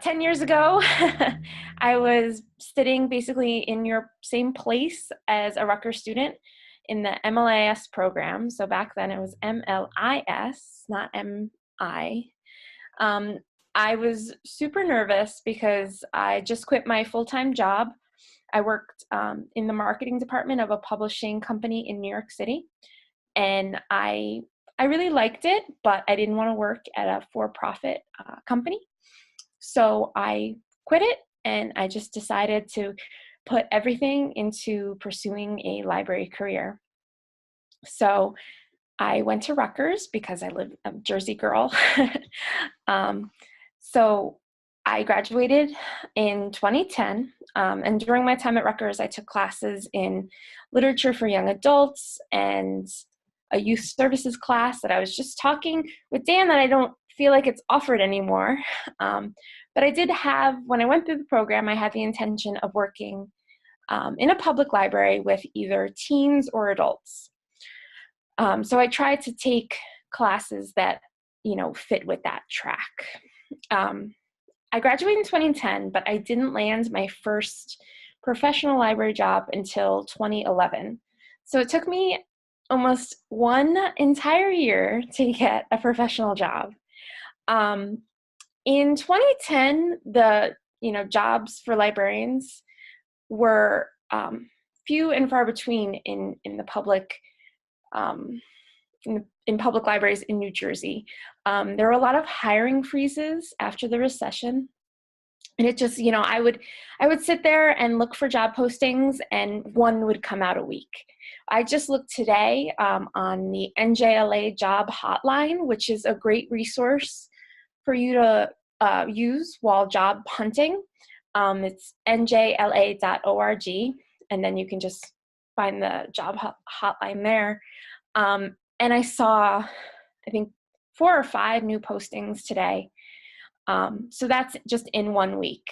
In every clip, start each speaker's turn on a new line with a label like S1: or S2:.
S1: 10 years ago, I was sitting basically in your same place as a Rutgers student in the MLIS program. So back then it was MLIS, not MI. I was super nervous because I just quit my full-time job. I worked in the marketing department of a publishing company in New York City, and I really liked it, but I didn't want to work at a for-profit company. So I quit it, and I just decided to put everything into pursuing a library career. So I went to Rutgers because I'm a Jersey girl. So I graduated in 2010, and during my time at Rutgers, I took classes in literature for young adults and a youth services class that I was just talking with Dan that I don't feel like it's offered anymore. But I did have, when I went through the program, I had the intention of working in a public library with either teens or adults. So I tried to take classes that, fit with that track. I graduated in 2010, but I didn't land my first professional library job until 2011. So it took me almost one entire year to get a professional job. In 2010, the jobs for librarians were few and far between in the public in public libraries in New Jersey. There were a lot of hiring freezes after the recession. And it just, I would sit there and look for job postings, and one would come out a week. I just looked today on the NJLA job hotline, which is a great resource for you to use while job hunting. It's njla.org, and then you can just find the job hotline there. And I saw, I think, 4 or 5 new postings today. So that's just in 1 week.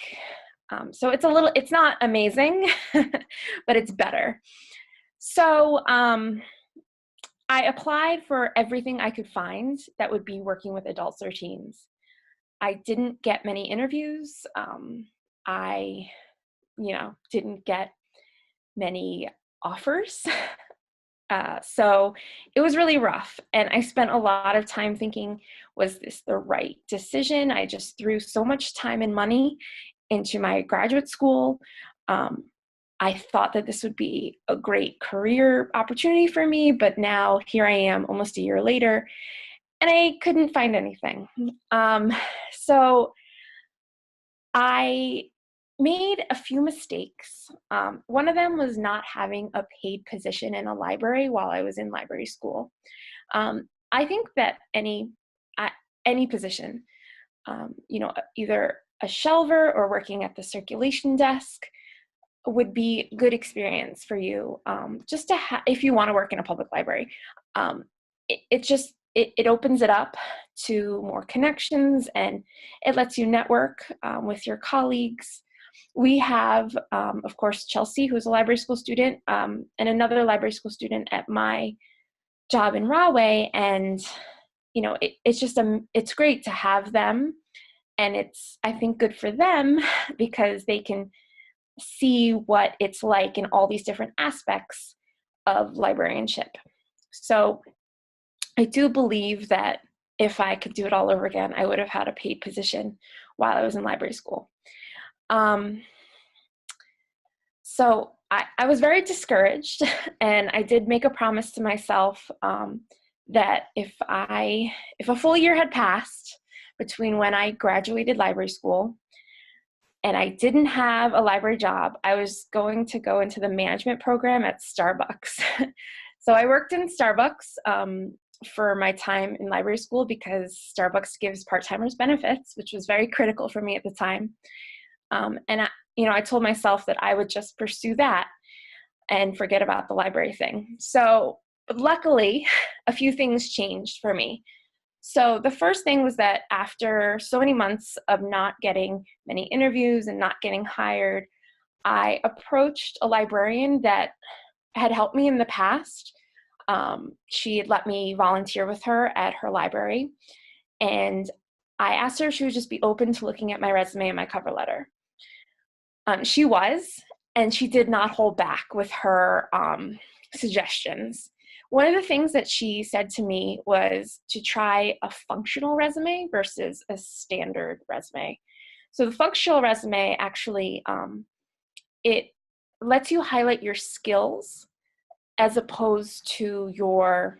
S1: So it's not amazing, but it's better. So I applied for everything I could find that would be working with adults or teens. I didn't get many interviews. I didn't get many offers. So it was really rough. And I spent a lot of time thinking, was this the right decision? I just threw so much time and money into my graduate school. I thought that this would be a great career opportunity for me, but now here I am almost a year later, and I couldn't find anything. So I made a few mistakes. One of them was not having a paid position in a library while I was in library school. I think that any position, either a shelver or working at the circulation desk would be a good experience for you, just to if you want to work in a public library. It opens it up to more connections, and it lets you network with your colleagues. We have, of course, Chelsea, who's a library school student, and another library school student at my job in Rahway. And, it's great to have them. And it's, I think, good for them because they can see what it's like in all these different aspects of librarianship. So I do believe that if I could do it all over again, I would have had a paid position while I was in library school. So I was very discouraged, and I did make a promise to myself that if a full year had passed between when I graduated library school and I didn't have a library job, I was going to go into the management program at Starbucks. So I worked in Starbucks for my time in library school because Starbucks gives part-timers benefits, which was very critical for me at the time. And I told myself that I would just pursue that and forget about the library thing. So luckily, a few things changed for me. So the first thing was that after so many months of not getting many interviews and not getting hired, I approached a librarian that had helped me in the past. She had let me volunteer with her at her library, and I asked her if she would just be open to looking at my resume and my cover letter. She was, and she did not hold back with her suggestions. One of the things that she said to me was to try a functional resume versus a standard resume. So the functional resume actually, it lets you highlight your skills as opposed to your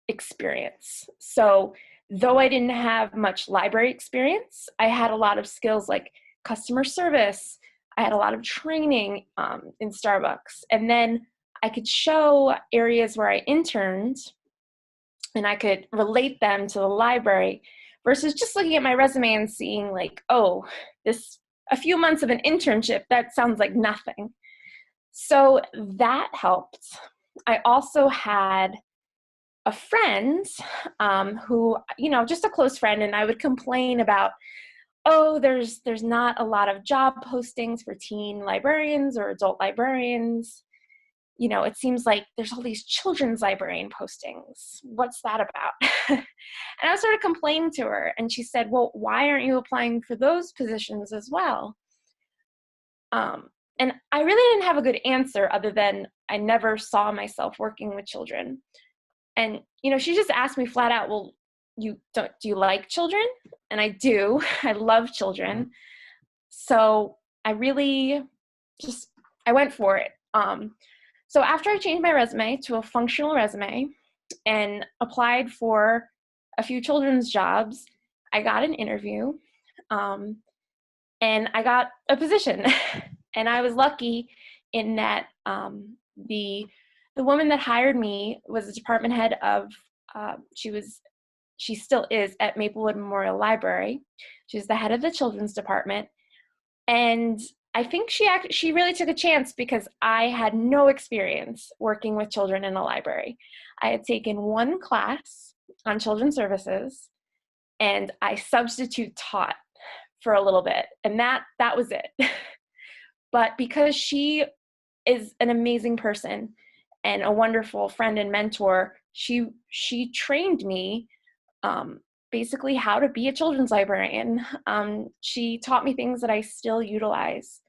S1: experience. So though I didn't have much library experience, I had a lot of skills like customer service. I had a lot of training in Starbucks. And then I could show areas where I interned and I could relate them to the library versus just looking at my resume and seeing like, oh, a few months of an internship, that sounds like nothing. So that helped. I also had a friend who, just a close friend, and I would complain about, oh, there's not a lot of job postings for teen librarians or adult librarians. It seems like there's all these children's librarian postings. What's that about? And I sort of complained to her, and she said, well, why aren't you applying for those positions as well? And I really didn't have a good answer other than I never saw myself working with children. And, she just asked me flat out, well, do you like children? And I do. I love children. So I really I went for it. So after I changed my resume to a functional resume and applied for a few children's jobs, I got an interview and I got a position. And I was lucky in that the woman that hired me was the department head of, she still is at Maplewood Memorial Library. She's the head of the children's department. And I think she really took a chance because I had no experience working with children in a library. I had taken one class on children's services and I substitute taught for a little bit. And that was it. But because she is an amazing person and a wonderful friend and mentor, she trained me basically how to be a children's librarian. She taught me things that I still utilize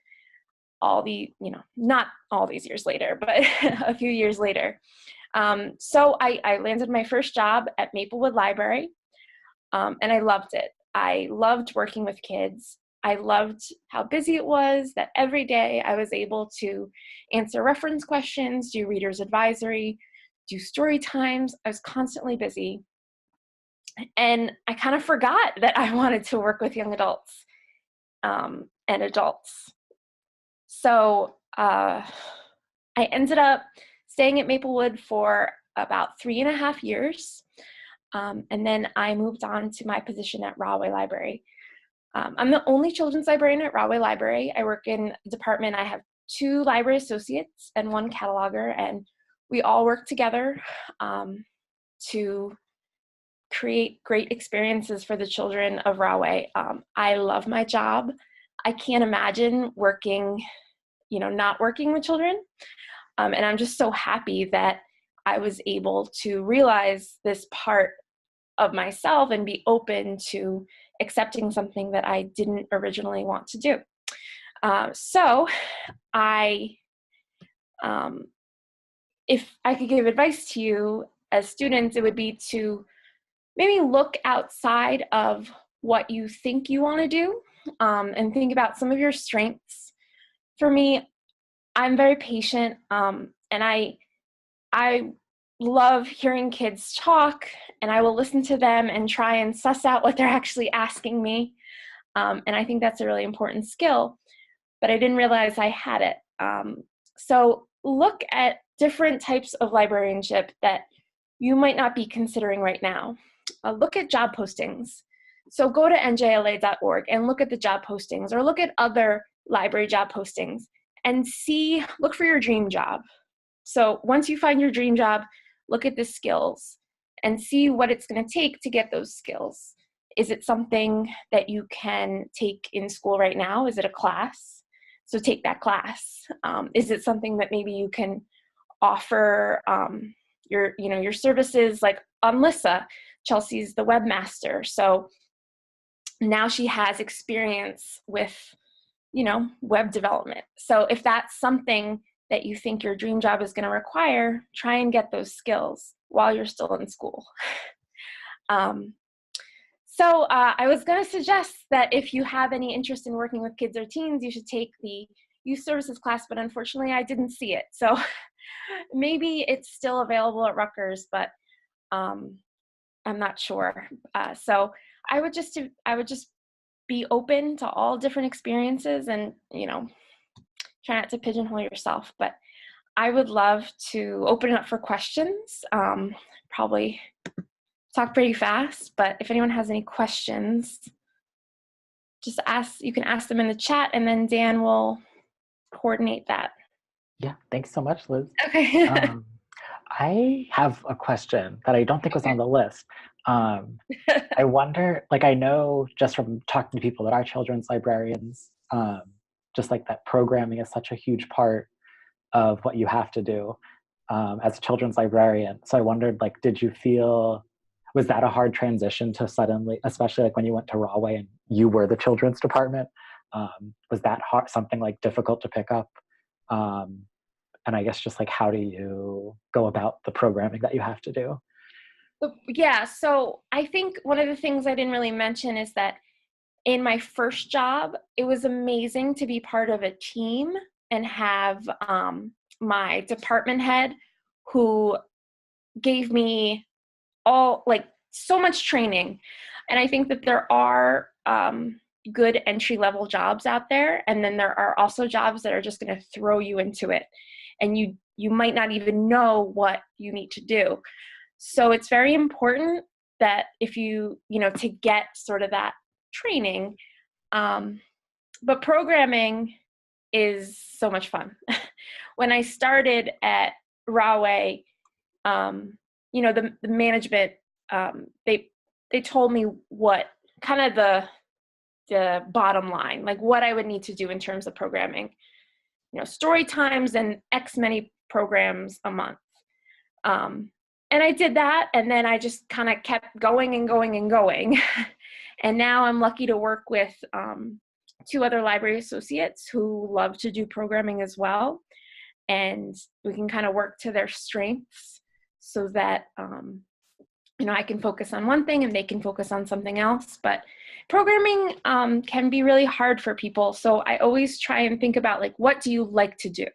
S1: not all these years later, but a few years later. So I landed my first job at Maplewood Library, and I loved it. I loved working with kids. I loved how busy it was, that every day I was able to answer reference questions, do reader's advisory, do story times. I was constantly busy. And I kind of forgot that I wanted to work with young adults and adults. So I ended up staying at Maplewood for about 3.5 years. And then I moved on to my position at Rahway Library. I'm the only children's librarian at Rahway Library. I work in a department. I have 2 library associates and 1 cataloger, and we all work together to create great experiences for the children of Rahway. I love my job. I can't imagine working, not working with children. And I'm just so happy that I was able to realize this part of myself and be open to accepting something that I didn't originally want to do. So if I could give advice to you as students, it would be to maybe look outside of what you think you want to do and think about some of your strengths. For me, I'm very patient, and I love hearing kids talk, and I will listen to them and try and suss out what they're actually asking me. And I think that's a really important skill, but I didn't realize I had it. So look at different types of librarianship that you might not be considering right now. Look at job postings. So go to njla.org and look at the job postings, or look at other library job postings and look for your dream job. So once you find your dream job, look at the skills and see what it's going to take to get those skills. Is it something that you can take in school right now? Is it a class? So take that class. Is it something that maybe you can offer your services, like on LISSA? Chelsea's the webmaster. So now she has experience with, web development. So if that's something that you think your dream job is going to require, try and get those skills while you're still in school. So I was going to suggest that if you have any interest in working with kids or teens, you should take the youth services class, but unfortunately I didn't see it. So maybe it's still available at Rutgers, but I'm not sure. So I would just be open to all different experiences and, try not to pigeonhole yourself. But I would love to open it up for questions. Probably talk pretty fast, but if anyone has any questions, just ask. You can ask them in the chat, and then Dan will coordinate that.
S2: Yeah, thanks so much, Liz.
S1: Okay.
S2: I have a question that I don't think was on the list. I wonder, like, I know just from talking to people that are children's librarians, just like that programming is such a huge part of what you have to do as a children's librarian. So I wondered, like, was that a hard transition to suddenly, especially like when you went to Rahway and you were the children's department, was that something like difficult to pick up? And I guess just like, how do you go about the programming that you have to do?
S1: Yeah, so I think one of the things I didn't really mention is that in my first job, it was amazing to be part of a team and have my department head who gave me so much training. And I think that there are good entry-level jobs out there, and then there are also jobs that are just going to throw you into it, and you might not even know what you need to do. So it's very important that if to get sort of that training, but programming is so much fun. When I started at Rahway, the management, they told me what kind of the bottom line, like what I would need to do in terms of programming, story times and X many programs a month. And I did that, and then I just kind of kept going and going and going. And now I'm lucky to work with 2 other library associates who love to do programming as well. And we can kind of work to their strengths so that, I can focus on one thing and they can focus on something else. But programming can be really hard for people. So I always try and think about, like, what do you like to do?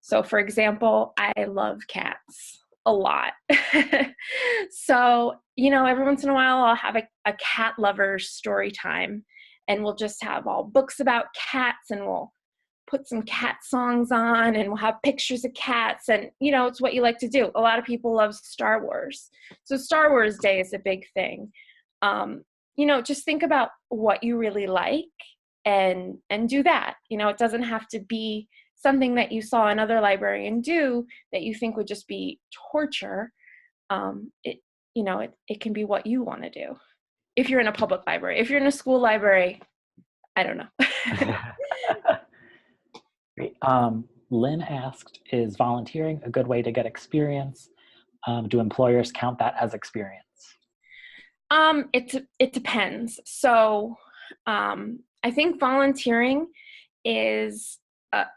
S1: So for example, I love cats a lot. So, every once in a while I'll have a cat lover's story time, and we'll just have all books about cats, and we'll put some cat songs on, and we'll have pictures of cats, and it's what you like to do. A lot of people love Star Wars, so Star Wars Day is a big thing. Just think about what you really like and do that. It doesn't have to be something that you saw another librarian do that you think would just be torture. It can be what you want to do. If you're in a public library, if you're in a school library, I don't know.
S2: Great. Lynn asked, is volunteering a good way to get experience? Do employers count that as experience?
S1: It depends. So I think volunteering is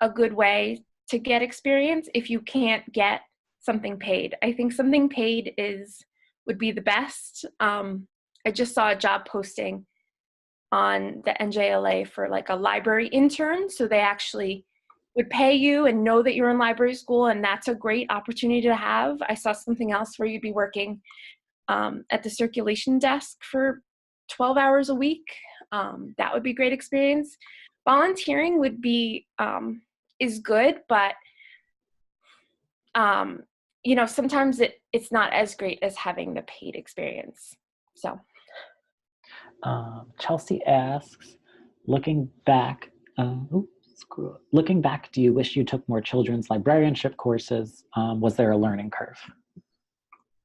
S1: a good way to get experience if you can't get something paid. I think something paid would be the best. I just saw a job posting on the NJLA for like a library intern. So they actually would pay you and know that you're in library school, and that's a great opportunity to have. I saw something else where you'd be working at the circulation desk for 12 hours a week. That would be great experience. Volunteering would be is good, but sometimes it's not as great as having the paid experience. So
S2: Chelsea asks, looking back, do you wish you took more children's librarianship courses? Was there a learning curve?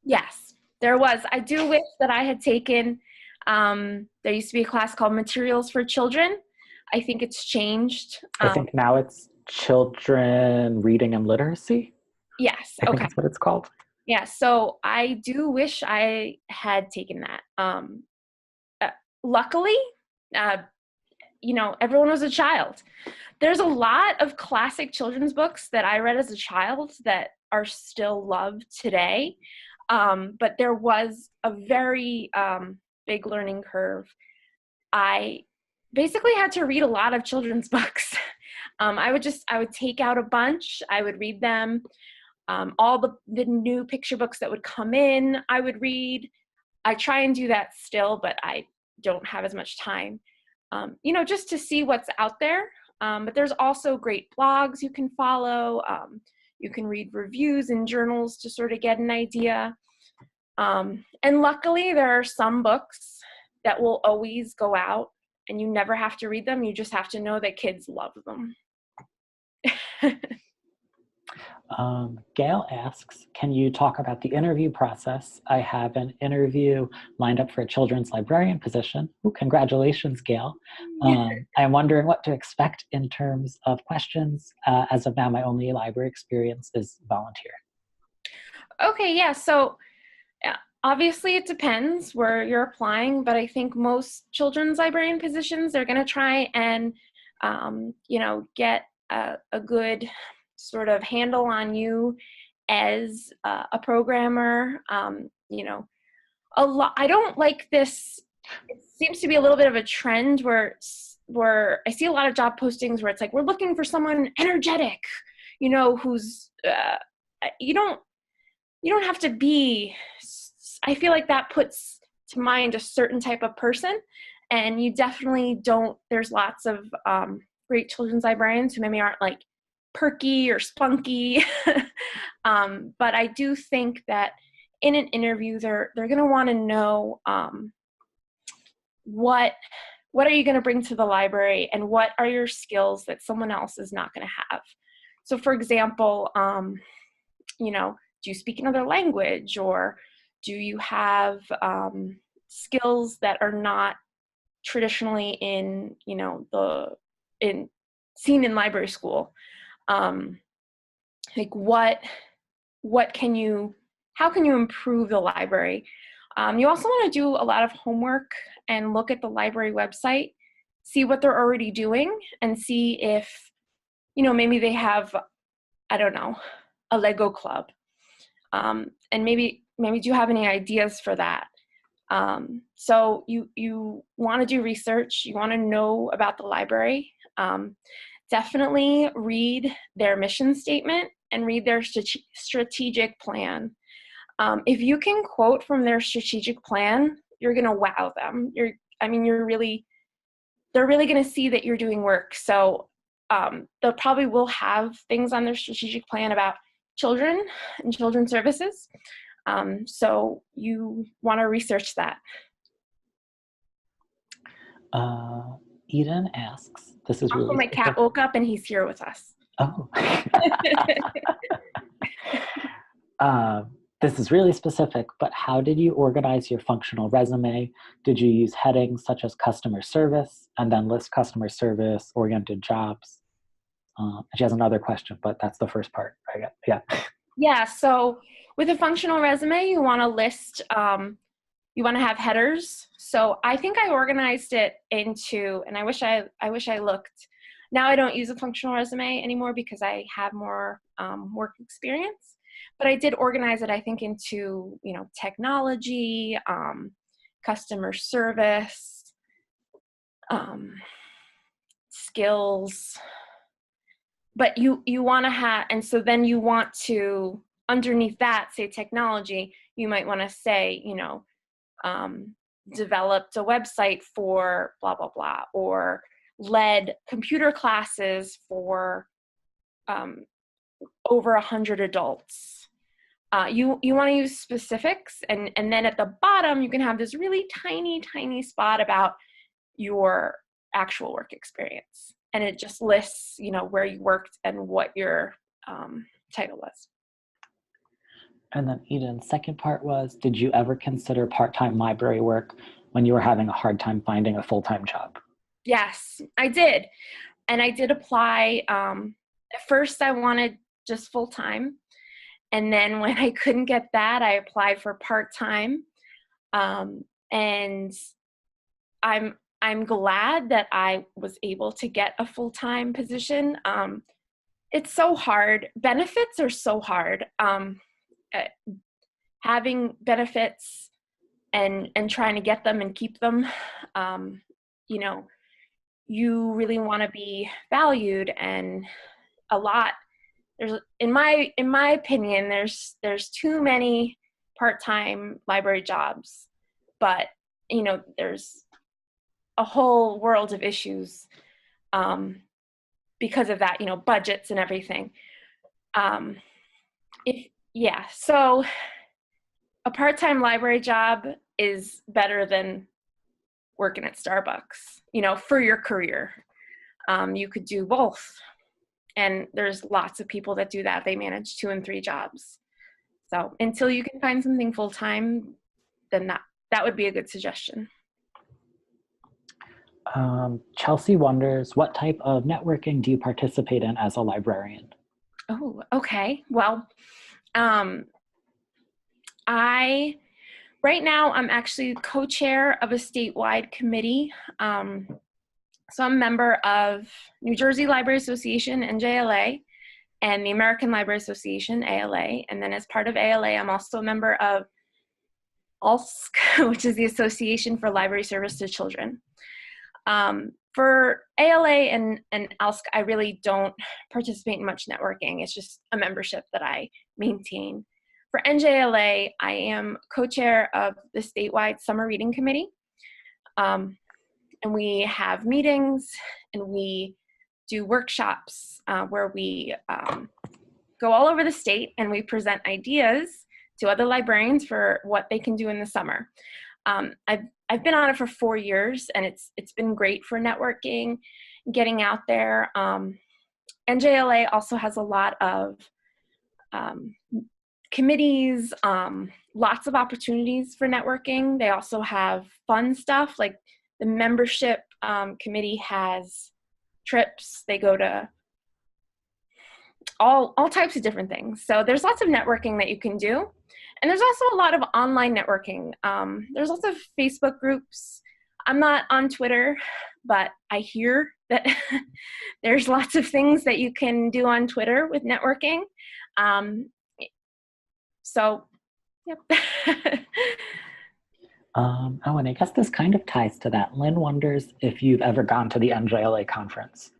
S1: Yes, there was. I do wish that I had taken, there used to be a class called Materials for Children. I think it's changed.
S2: I think now it's Children Reading and Literacy.
S1: Yes.
S2: I think that's what it's called.
S1: Yeah. So I do wish I had taken that. Luckily, you know, everyone was a child. There's a lot of classic children's books that I read as a child that are still loved today. But there was a very big learning curve. I basically had to read a lot of children's books. I would take out a bunch, I would read them. All the new picture books that would come in, I would read. I try and do that still, but I don't have as much time, you know, just to see what's out there. But there's also great blogs you can follow. You can read reviews in journals to sort of get an idea. And luckily, there are some books that will always go out and you never have to read them. You just have to know that kids love them.
S2: Gail asks, can you talk about the interview process? I have an interview lined up for a children's librarian position. Ooh, congratulations, Gail. I'm wondering what to expect in terms of questions. As of now, my only library experience is volunteer.
S1: Okay, yeah, so obviously it depends where you're applying, but I think most children's librarian positions, they're gonna try and, you know, get a good sort of handle on you as a programmer. You know, I don't like this. It seems to be a little bit of a trend where I see a lot of job postings where it's like, we're looking for someone energetic, you know, who's, you don't have to be, I feel like that puts to mind a certain type of person, and you definitely don't, there's lots of great children's librarians who maybe aren't like perky or spunky. But I do think that in an interview, they're going to want to know what are you going to bring to the library, and what are your skills that someone else is not going to have. So for example, you know, do you speak another language, or do you have skills that are not traditionally in, you know, seen in library school? Like how can you improve the library? You also want to do a lot of homework and look at the library website, see what they're already doing, and see if, you know, maybe they have, I don't know, a Lego club. And maybe do you have any ideas for that? So you want to do research, you want to know about the library. Definitely read their mission statement and read their strategic plan. If you can quote from their strategic plan, you're going to wow them. They're really going to see that you're doing work. So they probably will have things on their strategic plan about children and children's services. So you want to research that.
S2: Eden asks, this is really
S1: also, my cat woke up and he's here with us.
S2: Oh. This is really specific, but how did you organize your functional resume? Did you use headings such as customer service and then list customer service oriented jobs? She has another question, but that's the first part. Yeah.
S1: Yeah, so with a functional resume, you want to list, you want to have headers. So I think I organized it into, and I wish I looked. Now I don't use a functional resume anymore because I have more work experience. But I did organize it, I think, into, you know, technology, customer service, skills. But you want to have, and so then you want to, underneath that, say technology, you might want to say, you know, developed a website for blah, blah, blah, or led computer classes for over 100 adults. You want to use specifics, and then at the bottom, you can have this really tiny, tiny spot about your actual work experience. And it just lists, you know, where you worked and what your title was.
S2: And then Eden's second part was, did you ever consider part-time library work when you were having a hard time finding a full-time job?
S1: Yes, I did. And I did apply. At first, I wanted just full-time. And then when I couldn't get that, I applied for part-time. And I'm glad that I was able to get a full-time position. It's so hard. Benefits are so hard. Having benefits and trying to get them and keep them, you know, you really want to be valued, and a lot. There's, in my opinion, there's too many part-time library jobs, but you know, there's a whole world of issues because of that, you know, budgets and everything. So a part-time library job is better than working at Starbucks, you know, for your career. You could do both. And there's lots of people that do that. They manage 2 and 3 jobs. So until you can find something full-time, then that would be a good suggestion.
S2: Chelsea wonders, what type of networking do you participate in as a librarian?
S1: Oh, okay. Well, right now I'm actually co-chair of a statewide committee. So I'm a member of New Jersey Library Association, NJLA, and the American Library Association, ALA. And then as part of ALA, I'm also a member of ALSC, which is the Association for Library Service to Children. For ALA and ALSC, I really don't participate in much networking. It's just a membership that I maintain. For NJLA, I am co-chair of the statewide summer reading committee. And we have meetings and we do workshops where we go all over the state and we present ideas to other librarians for what they can do in the summer. I've been on it for 4 years, and it's been great for networking, getting out there. NJLA also has a lot of committees, lots of opportunities for networking. They also have fun stuff, like the membership committee has trips. They go to all types of different things. So there's lots of networking that you can do. And there's also a lot of online networking. There's lots of Facebook groups. I'm not on Twitter, but I hear that there's lots of things that you can do on Twitter with networking. So, yep.
S2: Oh, and I guess this kind of ties to that. Lynn wonders if you've ever gone to the NJLA conference.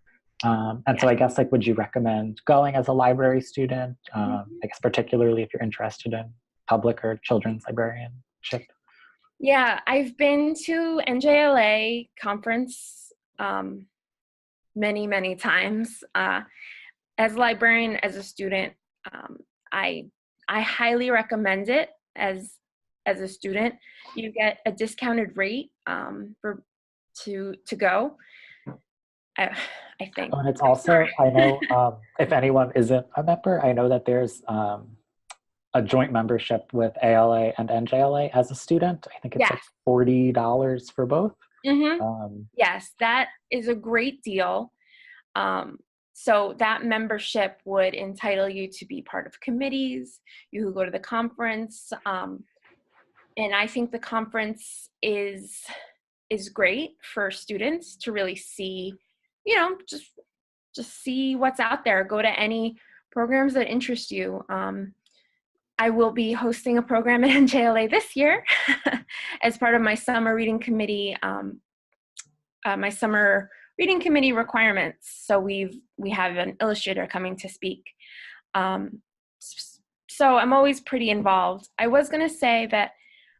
S2: So I guess, like, would you recommend going as a library student? I guess particularly if you're interested in public or children's librarianship?
S1: Yeah, I've been to NJLA conference many, many times. As a librarian, as a student, I highly recommend it as a student. You get a discounted rate to go. I think.
S2: Oh, and it's also, I know, if anyone isn't a member, I know that there's a joint membership with ALA and NJLA as a student. I think it's like $40 for both.
S1: Mm-hmm. Yes, that is a great deal. So that membership would entitle you to be part of committees. You could go to the conference. And I think the conference is great for students to really see, you know, just see what's out there. Go to any programs that interest you. I will be hosting a program at NJLA this year as part of my summer reading committee, my summer reading committee requirements. So we have an illustrator coming to speak. So I'm always pretty involved. I was going to say that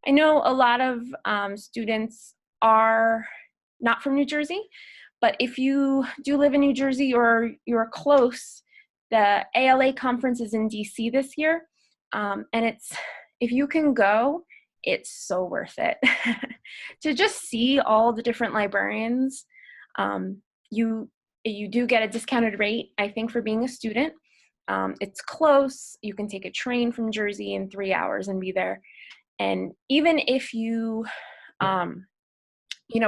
S1: I know a lot of students are not from New Jersey, but if you do live in New Jersey or you're close, the ALA conference is in DC this year. And if you can go, it's so worth it to just see all the different librarians. You do get a discounted rate, I think, for being a student. It's close. You can take a train from Jersey in 3 hours and be there. And even if you,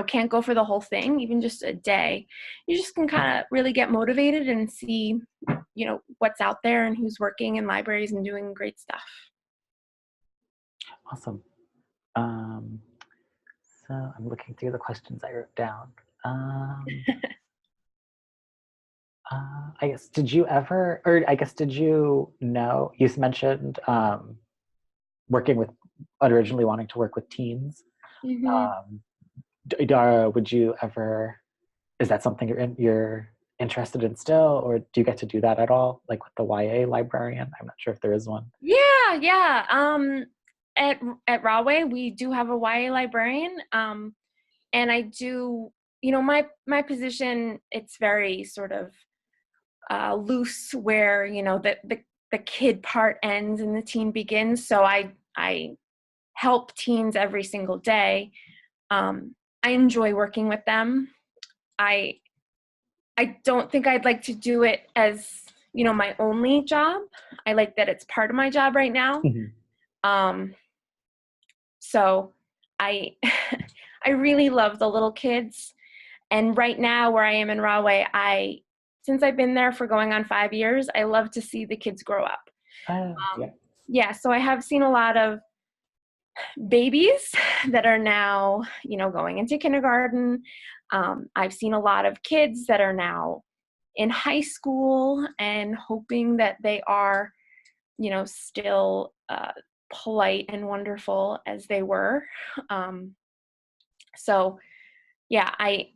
S1: can't go for the whole thing, even just a day, you just can kind of really get motivated and see, what's out there and who's working in libraries and doing great stuff.
S2: Awesome. So I'm looking through the questions I wrote down. I guess, did you ever, or I guess, did you know, you mentioned working with, originally wanting to work with teens.
S1: Mm-hmm.
S2: Would you ever, is that something you're interested in still, or do you get to do that at all, like with the YA librarian? I'm not sure if there is one.
S1: Yeah. At Rahway, we do have a YA librarian, and I do, my position, it's very sort of loose, where the kid part ends and the teen begins. So I help teens every single day. I enjoy working with them. I don't think I'd like to do it as my only job. I like that it's part of my job right now. So I I really love the little kids. And right now, where I am in Rahway, since I've been there for going on 5 years, I love to see the kids grow up. Yeah, so I have seen a lot of babies that are now, going into kindergarten. I've seen a lot of kids that are now in high school and hoping that they are, still polite and wonderful as they were. So yeah, I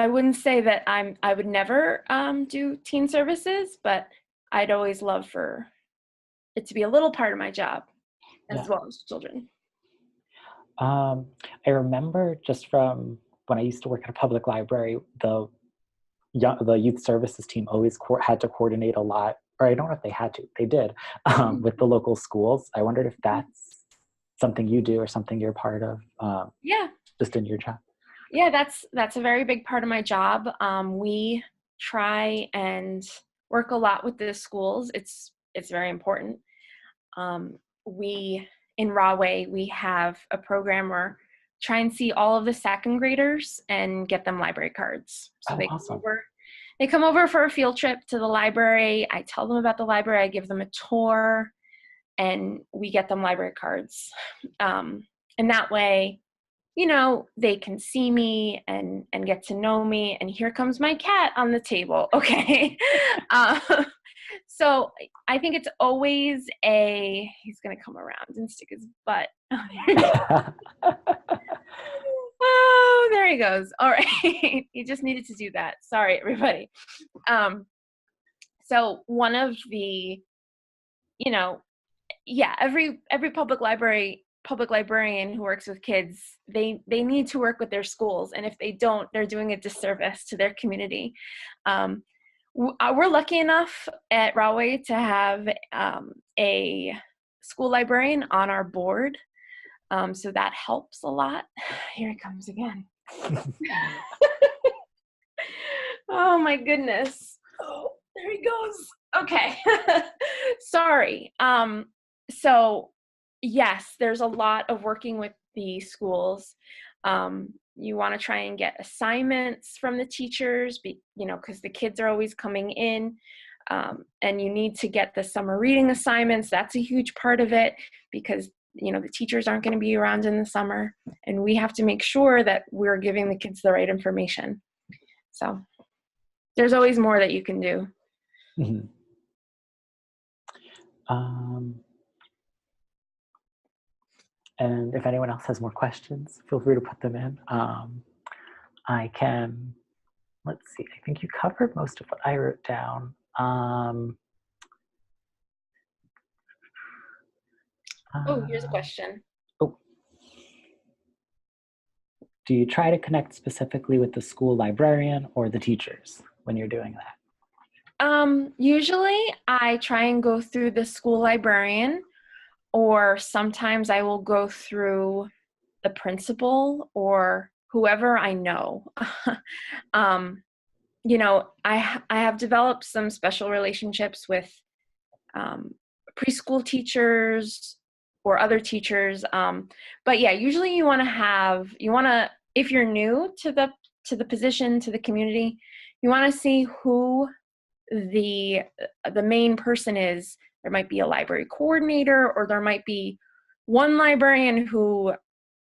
S1: wouldn't say that I would never do teen services, but I'd always love for it to be a little part of my job as well as children.
S2: I remember just from when I used to work at a public library, the youth services team always had to coordinate a lot, or I don't know if they had to, they did, with the local schools. I wondered if that's something you do or something you're part of, just in your job.
S1: Yeah, that's a very big part of my job. We try and work a lot with the schools. It's very important. In Rahway, we have a program where try and see all of the second graders and get them library cards. So they come over for a field trip to the library. I tell them about the library. I give them a tour, and we get them library cards. And that way, they can see me and get to know me. And here comes my cat on the table. Okay. So I think it's always he's going to come around and stick his butt. Oh, there he goes. All right. He just needed to do that. Sorry, everybody. So one of the, every public librarian who works with kids, they need to work with their schools. And if they don't, they're doing a disservice to their community. We're lucky enough at Rahway to have a school librarian on our board. So that helps a lot. Here he comes again. Oh my goodness. Oh, there he goes. Okay. Sorry. So yes, there's a lot of working with the schools. You want to try and get assignments from the teachers, because the kids are always coming in, and you need to get the summer reading assignments. That's a huge part of it, because the teachers aren't going to be around in the summer, and we have to make sure that we're giving the kids the right information. So there's always more that you can do.
S2: Mm-hmm. And if anyone else has more questions, feel free to put them in. I can, let's see, I think you covered most of what I wrote down.
S1: Here's a question.
S2: Do you try to connect specifically with the school librarian or the teachers when you're doing that?
S1: Usually I try and go through the school librarian, or sometimes I will go through the principal or whoever I know. I have developed some special relationships with preschool teachers or other teachers. But yeah, usually you want to, if you're new to the position, to the community, you want to see who the main person is. There might be a library coordinator, or there might be one librarian who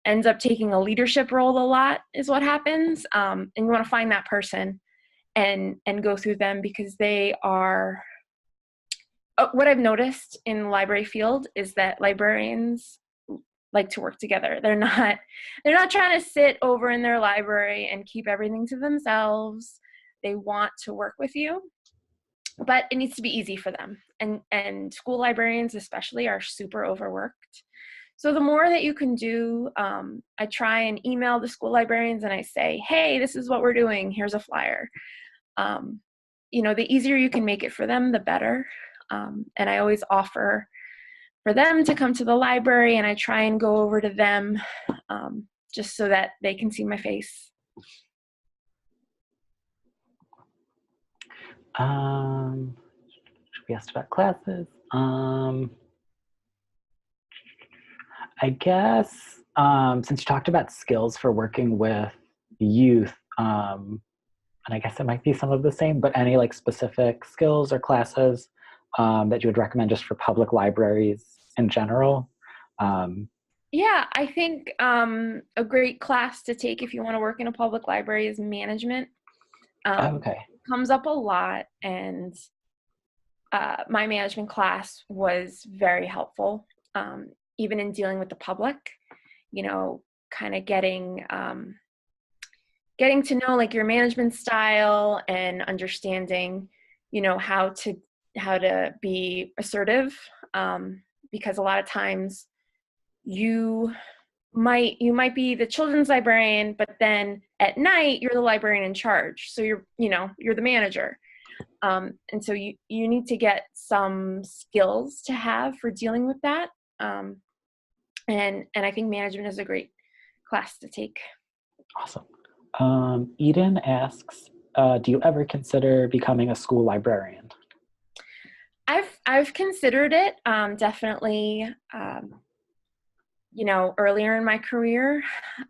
S1: ends up taking a leadership role a lot is what happens. And you want to find that person and go through them, because they are, what I've noticed in the library field is that librarians like to work together. They're not trying to sit over in their library and keep everything to themselves. They want to work with you, but it needs to be easy for them. And school librarians especially are super overworked. So the more that you can do, I try and email the school librarians and I say, hey, this is what we're doing. Here's a flyer. The easier you can make it for them, the better. And I always offer for them to come to the library, and I try and go over to them just so that they can see my face.
S2: We asked about classes. I guess since you talked about skills for working with youth, and I guess it might be some of the same, but any like specific skills or classes that you would recommend just for public libraries in general?
S1: Yeah, I think a great class to take if you want to work in a public library is management.
S2: Okay.
S1: It comes up a lot, and my management class was very helpful, even in dealing with the public, kind of getting to know like your management style and understanding, how to be assertive, because a lot of times you might be the children's librarian, but then at night you're the librarian in charge. So you're the manager. And so you need to get some skills to have for dealing with that. And I think management is a great class to take.
S2: Awesome. Eden asks, do you ever consider becoming a school librarian?
S1: I've considered it, definitely, earlier in my career.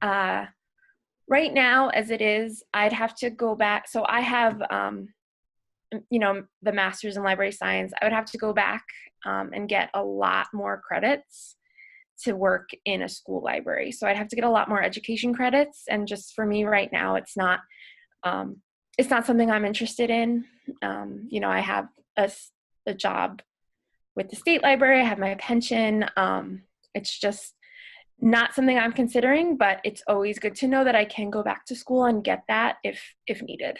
S1: Right now, as it is, I'd have to go back. So I have, the master's in library science. I would have to go back and get a lot more credits to work in a school library. So I'd have to get a lot more education credits. And just for me right now, it's not something I'm interested in. I have a job with the state library. I have my pension. It's just not something I'm considering, but it's always good to know that I can go back to school and get that if needed.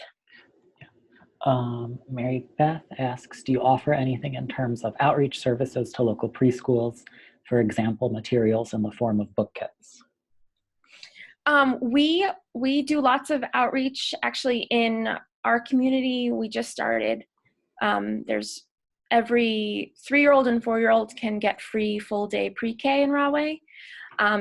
S2: Mary Beth asks, do you offer anything in terms of outreach services to local preschools? For example, materials in the form of book kits?
S1: We do lots of outreach actually in our community. We just started. There's every 3-year-old and 4-year-old can get free full day pre-K in Rahway.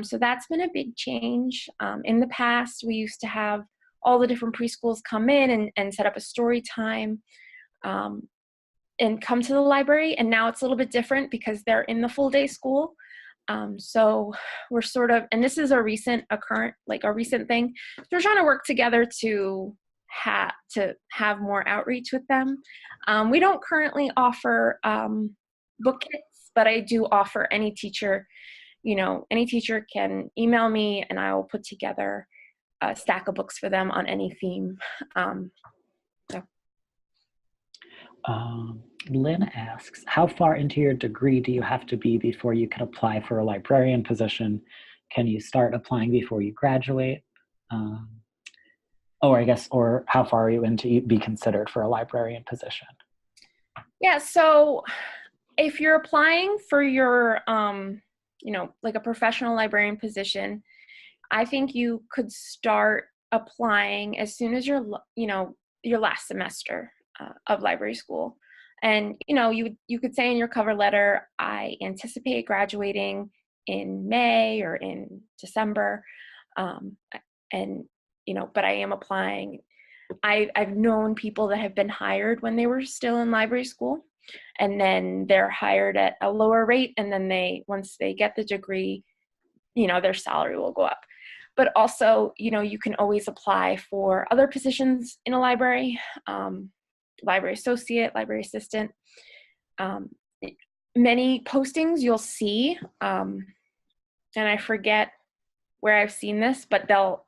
S1: So that's been a big change. In the past, we used to have all the different preschools come in and set up a story time and come to the library. And now it's a little bit different because they're in the full day school. So we're sort of, and this is a recent thing. So we're trying to work together to have more outreach with them. We don't currently offer book kits, but I do offer any teacher can email me and I will put together a stack of books for them on any theme.
S2: Lynn asks, how far into your degree do you have to be before you can apply for a librarian position? Can you start applying before you graduate? Or how far are you in to be considered for a librarian position?
S1: Yeah, so if you're applying for your, like a professional librarian position, I think you could start applying as soon as your last semester of library school. And, you could say in your cover letter, I anticipate graduating in May or in December. But I am applying. I've known people that have been hired when they were still in library school, and then they're hired at a lower rate. And then once they get the degree, their salary will go up. But also, you can always apply for other positions in a library, library associate, library assistant. Many postings you'll see, and I forget where I've seen this, but they'll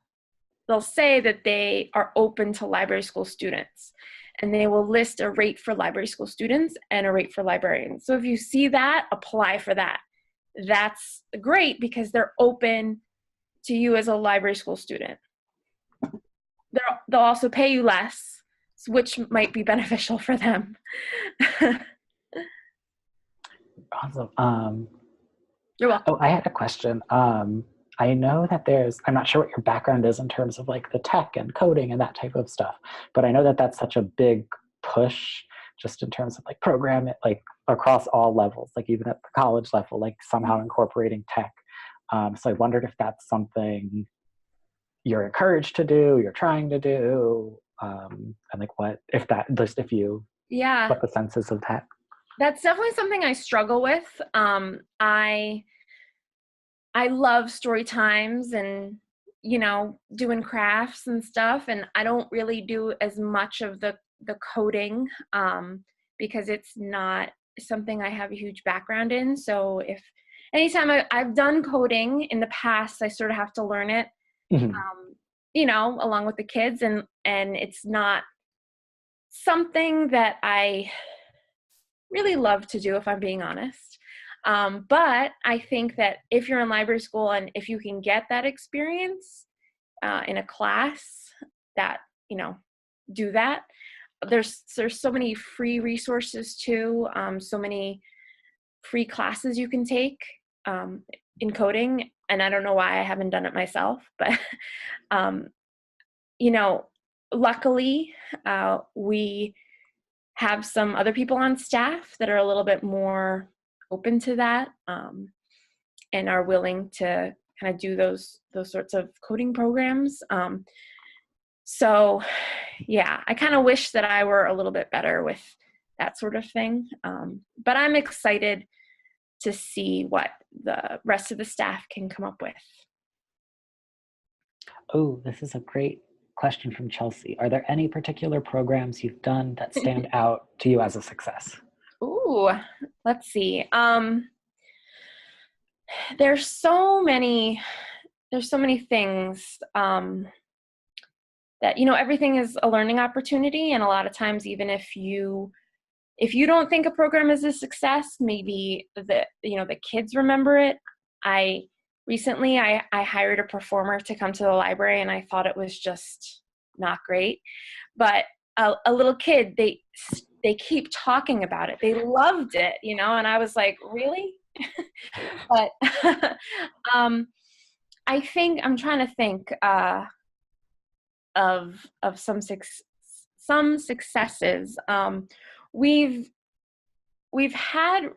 S1: say that they are open to library school students, and they will list a rate for library school students and a rate for librarians. So if you see that, apply for that. That's great because they're open to you as a library school student. They'll also pay you less, which might be beneficial for them.
S2: Awesome.
S1: You're welcome.
S2: Oh, I had a question. I know that I'm not sure what your background is in terms of like the tech and coding and that type of stuff, but I know that that's such a big push just in terms of like programming, like across all levels, like even at the college level, like somehow incorporating tech. So I wondered if that's something you're encouraged to do, you're trying to do, and like what the sense is of that.
S1: That's definitely something I struggle with. I love story times and, doing crafts and stuff. And I don't really do as much of the coding because it's not something I have a huge background in. So anytime I've done coding in the past, I sort of have to learn it, along with the kids. And it's not something that I really love to do, if I'm being honest. But I think that if you're in library school and if you can get that experience in a class that, do that, there's so many free resources too, so many free classes you can take in coding. And I don't know why I haven't done it myself, but, luckily we have some other people on staff that are a little bit more open to that and are willing to kind of do those sorts of coding programs. So yeah, I kind of wish that I were a little bit better with that sort of thing. But I'm excited to see what the rest of the staff can come up with.
S2: Oh, this is a great question from Chelsea. Are there any particular programs you've done that stand out to you as a success?
S1: Ooh, let's see. There's so many things that, everything is a learning opportunity. And a lot of times, even if you don't think a program is a success, maybe the kids remember it. Recently I hired a performer to come to the library, and I thought it was just not great. But a little kid, they keep talking about it. They loved it, and I was like, really? But I think I'm trying to think of some successes. We've had,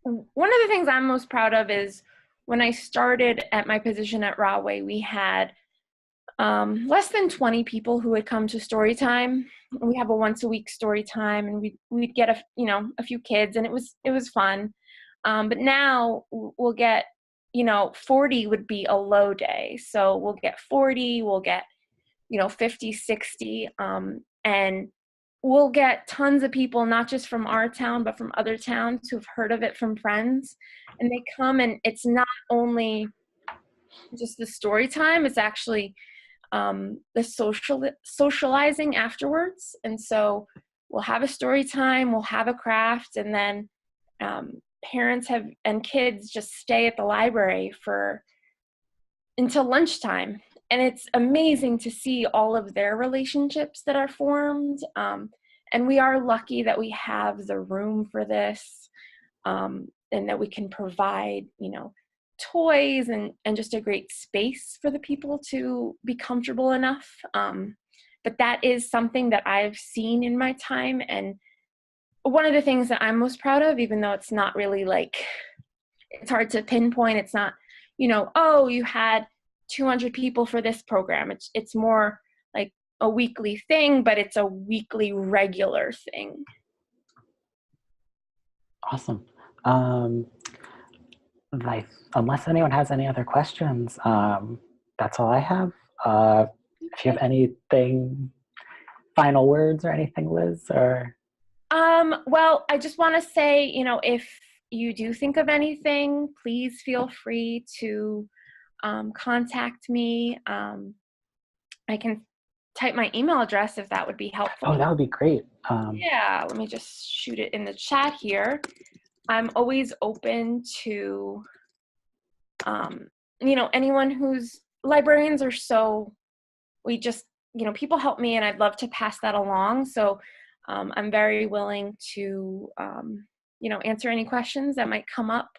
S1: one of the things I'm most proud of is when I started at my position at Rahway, we had less than 20 people who would come to story time. We have a once a week story time, and we'd get a few kids, and it was fun. But now we'll get, 40 would be a low day. So we'll get 40, we'll get, 50, 60, and we'll get tons of people, not just from our town, but from other towns who've heard of it from friends. And they come, and it's not only just the story time, it's actually the socializing afterwards. And so we'll have a story time, we'll have a craft, and then parents and kids just stay at the library until lunchtime. And it's amazing to see all of their relationships that are formed. And we are lucky that we have the room for this, and that we can provide, toys and just a great space for the people to be comfortable enough. But that is something that I've seen in my time. And one of the things that I'm most proud of, even though it's not really it's hard to pinpoint, it's not, oh, you had 200 people for this program. It's more like a weekly thing, but it's a weekly regular thing.
S2: Awesome. Unless anyone has any other questions, that's all I have. If you have anything, final words or anything, Liz, or?
S1: Well, I just want to say, if you do think of anything, please feel free to contact me. I can type my email address if that would be helpful.
S2: Oh, that would be great.
S1: Yeah, let me just shoot it in the chat here. I'm always open to, you know, anyone who's, librarians are so, we just, you know, people help me and I'd love to pass that along. So I'm very willing to, you know, answer any questions that might come up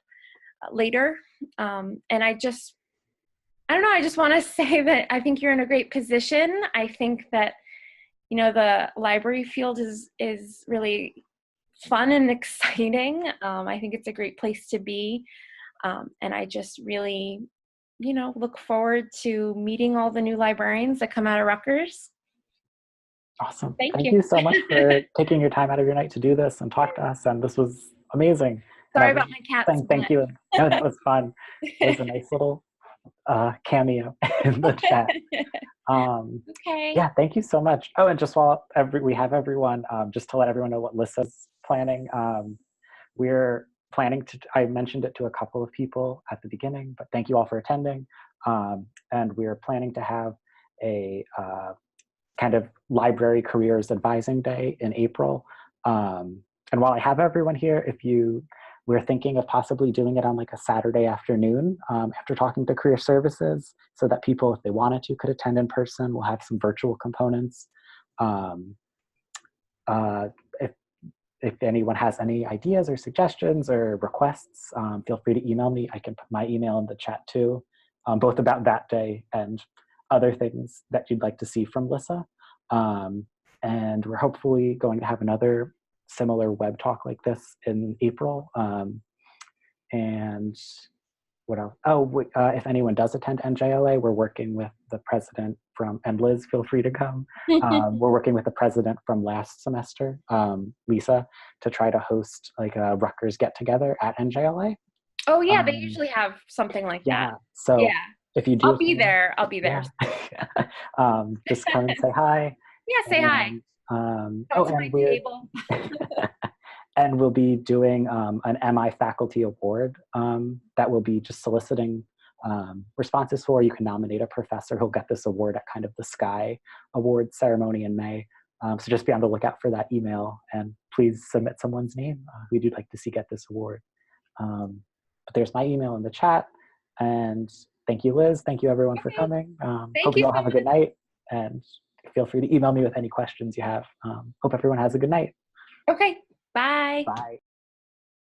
S1: later. And I don't know, I just want to say that I think you're in a great position. I think that, you know, the library field is really fun and exciting. I think it's a great place to be. And I just really, you know, look forward to meeting all the new librarians that come out of Rutgers.
S2: Awesome.
S1: Thank
S2: Thank
S1: you.
S2: you so much for taking your time out of your night to do this and talk to us. And this was amazing.
S1: Sorry about my cats.
S2: Thank you. No, that was fun. It was a nice little cameo in the chat.
S1: Okay.
S2: Yeah, thank you so much. Oh, and just while we have everyone, just to let everyone know what LISSA's planning, we're planning to, I mentioned it to a couple of people at the beginning, but thank you all for attending. And we're planning to have a kind of library careers advising day in April. And while I have everyone here, we're thinking of possibly doing it on like a Saturday afternoon after talking to career services so that people, if they wanted to, could attend in person. We'll have some virtual components. If anyone has any ideas or suggestions or requests, feel free to email me. I can put my email in the chat too, both about that day and other things that you'd like to see from LISSA. And we're hopefully going to have another similar web talk like this in April. And what else? Oh, if anyone does attend NJLA, we're working with the president from, and Liz, feel free to come. We're working with the president from last semester, Lisa, to try to host like a Rutgers get together at NJLA.
S1: Oh yeah, they usually have something like that.
S2: So
S1: yeah.
S2: If you do,
S1: I'll be there. I'll be there.
S2: Yeah. Just come and say hi.
S1: Yeah, say hi.
S2: And we'll be doing an MI faculty award that will be just soliciting responses for. You can nominate a professor who'll get this award at kind of the Sky Award ceremony in May. So just be on the lookout for that email and please submit someone's name who you'd like to see get this award. But there's my email in the chat. And thank you, Liz. Thank you, everyone, for coming. Hope you all have a good night. And feel free to email me with any questions you have. Hope everyone has a good night.
S1: Okay. Bye.
S2: Bye.